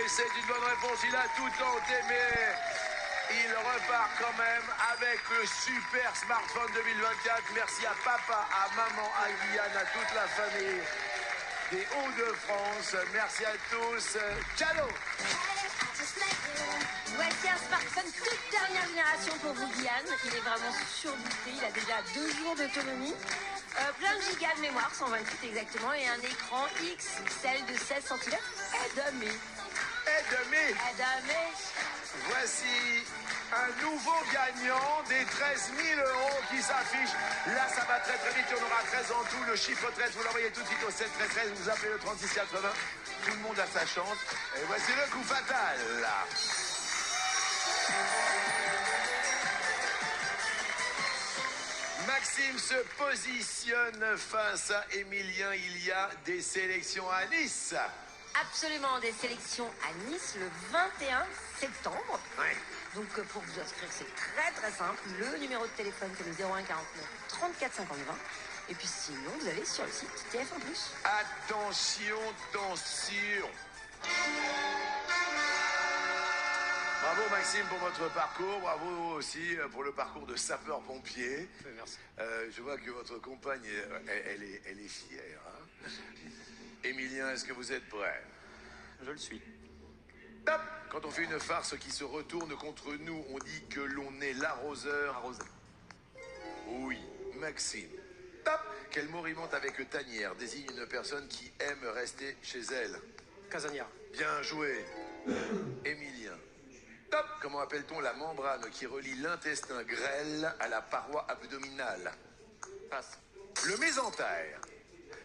Et c'est une bonne réponse, il a tout tenté, mais il repart quand même avec le super smartphone 2024. Merci à papa, à maman, à Guyane, à toute la famille des Hauts-de-France. Merci à tous. Cadeau! Voici un smartphone toute dernière génération pour vous, Guyane. Il est vraiment surbooté, il a déjà 2 jours d'autonomie. Plein de gigas de mémoire, 128 exactement, et un écran XXL de 16 cm. Et demi. Voici un nouveau gagnant des 13 000 € qui s'affiche. Là, ça va très très vite. On aura 13 en tout. Le chiffre 13, vous l'envoyez tout de suite au 7 13 13. Vous appelez le 36 80. Tout le monde a sa chance. Et voici le coup fatal. Maxime se positionne face à Emilien. Il y a des sélections à Nice. Absolument, des sélections à Nice le 21 septembre. Ouais. Donc pour vous inscrire, c'est très très simple. Le numéro de téléphone, c'est le 01 49 34 50 20. Et puis sinon, vous allez sur le site TF1+. Attention, attention. Bravo Maxime pour votre parcours, bravo aussi pour le parcours de sapeur-pompier. Merci. Je vois que votre compagne, elle est fière. Hein. Emilien, est-ce que vous êtes prêt? Je le suis. Top. Quand on fait une farce qui se retourne contre nous, on dit que l'on est l'arroseur. Arrosé. Oui, Maxime. Top. Quel mot rimente avec tanière désigne une personne qui aime rester chez elle? Casanière. Bien joué. Emilien. Top. Comment appelle-t-on la membrane qui relie l'intestin grêle à la paroi abdominale? Passe. Le mésentère.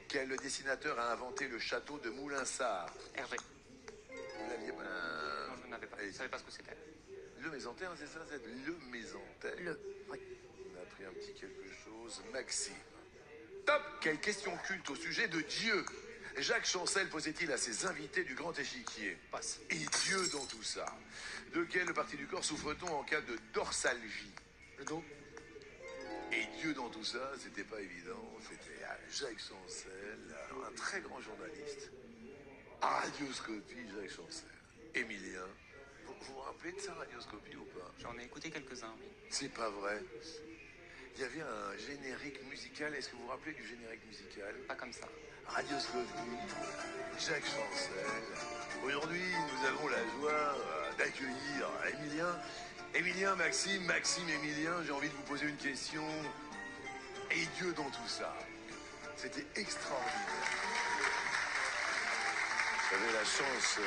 Quel dessinateur a inventé le château de Moulinsart? Hergé. Vous l'aviez pas? Non, je n'avais pas. Je ne savais pas ce que c'était. Le mésentère, c'est ça? C'est le mésentère. Oui. On a appris un petit quelque chose. Maxime. Top. Quelle question culte au sujet de Dieu Jacques Chancel posait-il à ses invités du Grand Échiquier? Passe. Et Dieu dans tout ça? De quelle partie du corps souffre-t-on en cas de dorsalgie? Le dos. Et Dieu dans tout ça, c'était pas évident. C'était Jacques Chancel, un très grand journaliste. Radioscopie, Jacques Chancel. Emilien, vous vous rappelez de sa radioscopie ou pas? J'en ai écouté quelques-uns, oui. C'est pas vrai. Il y avait un générique musical. Est-ce que vous vous rappelez du générique musical? Pas comme ça. Radioscopie, Jacques Chancel. Aujourd'hui, nous avons la joie d'accueillir Emilien. Emilien, Maxime, Emilien, j'ai envie de vous poser une question. Et Dieu dans tout ça? C'était extraordinaire. J'avais la chance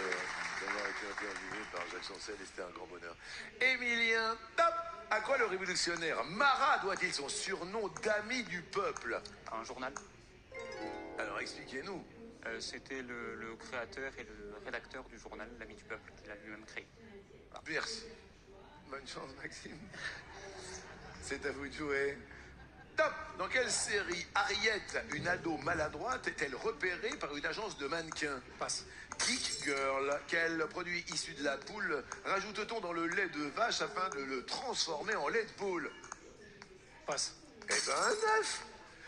d'avoir été interviewé par Jacques Chancel et c'était un grand bonheur. Emilien, top! À quoi le révolutionnaire Marat doit-il son surnom d'ami du peuple? Un journal. Alors expliquez-nous. C'était le créateur et le rédacteur du journal L'Ami du Peuple qu'il a lui-même créé. Voilà. Merci. Bonne chance, Maxime. C'est à vous de jouer. Top! Dans quelle série Harriet, une ado maladroite, est-elle repérée par une agence de mannequins? Passe. Geek Girl. Quel produit issu de la poule rajoute-t-on dans le lait de vache afin de le transformer en lait de poule? Passe. Eh ben, un œuf!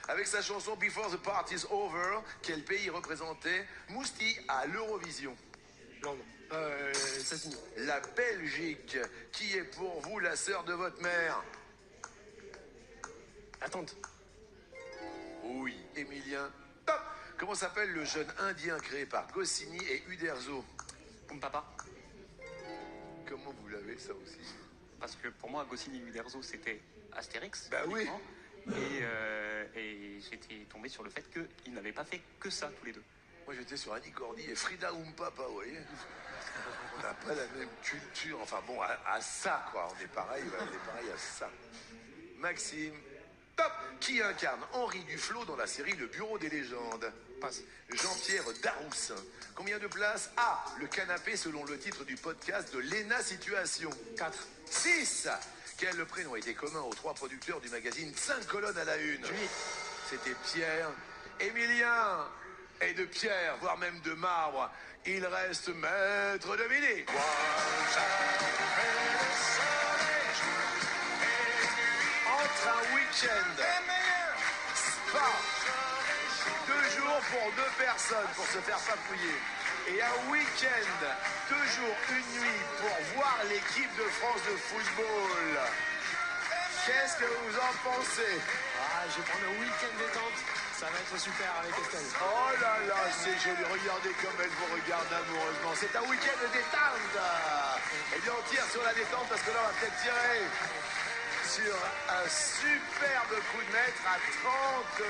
Avec sa chanson Before the Party's Over, quel pays représentait Mousti à l'Eurovision? Londres. Les États-Unis. La Belgique. Qui est pour vous la sœur de votre mère? La tante. Oui, Emilien. Top! Comment s'appelle le jeune indien créé par Goscinny et Uderzo? Papa. Comment vous l'avez, ça aussi? Parce que pour moi, Goscinny et Uderzo, c'était Astérix. Bah oui. uniquement. Et j'étais tombé sur le fait qu'ils n'avaient pas fait que ça, tous les deux. Moi, j'étais sur Annie Cordy et Frida Umpapa, vous voyez? On n'a pas la même culture. Enfin bon, à ça, quoi. On est pareil à ça. Maxime. Top! Qui incarne Henri Duflo dans la série Le Bureau des légendes? Passe. Jean-Pierre Daroussin. Combien de places a le canapé selon le titre du podcast de Léna Situation? 4. 6. Quel prénom était commun aux 3 producteurs du magazine 5 colonnes à la une? Julie. C'était Pierre. Emilien. Et de pierre, voire même de marbre, il reste maître de midi. Entre un week-end, spa, 2 jours pour 2 personnes pour se faire papouiller, et un week-end 2 jours, 1 nuit pour voir l'équipe de France de football. Qu'est-ce que vous en pensez? Je vais prendre un week-end détente. Ça va être super avec Estelle. Oh là là, c'est joli. Regardez comme elle vous regarde amoureusement. C'est un week-end de détente. Eh bien, on tire sur la détente parce que là, on va peut-être tirer sur un superbe coup de maître à 30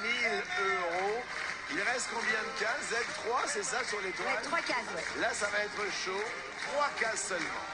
000 €. Il reste combien de cases? Z3, c'est ça sur l'étoile? Ouais, 3 cases, ouais. Là, ça va être chaud. 3 cases seulement.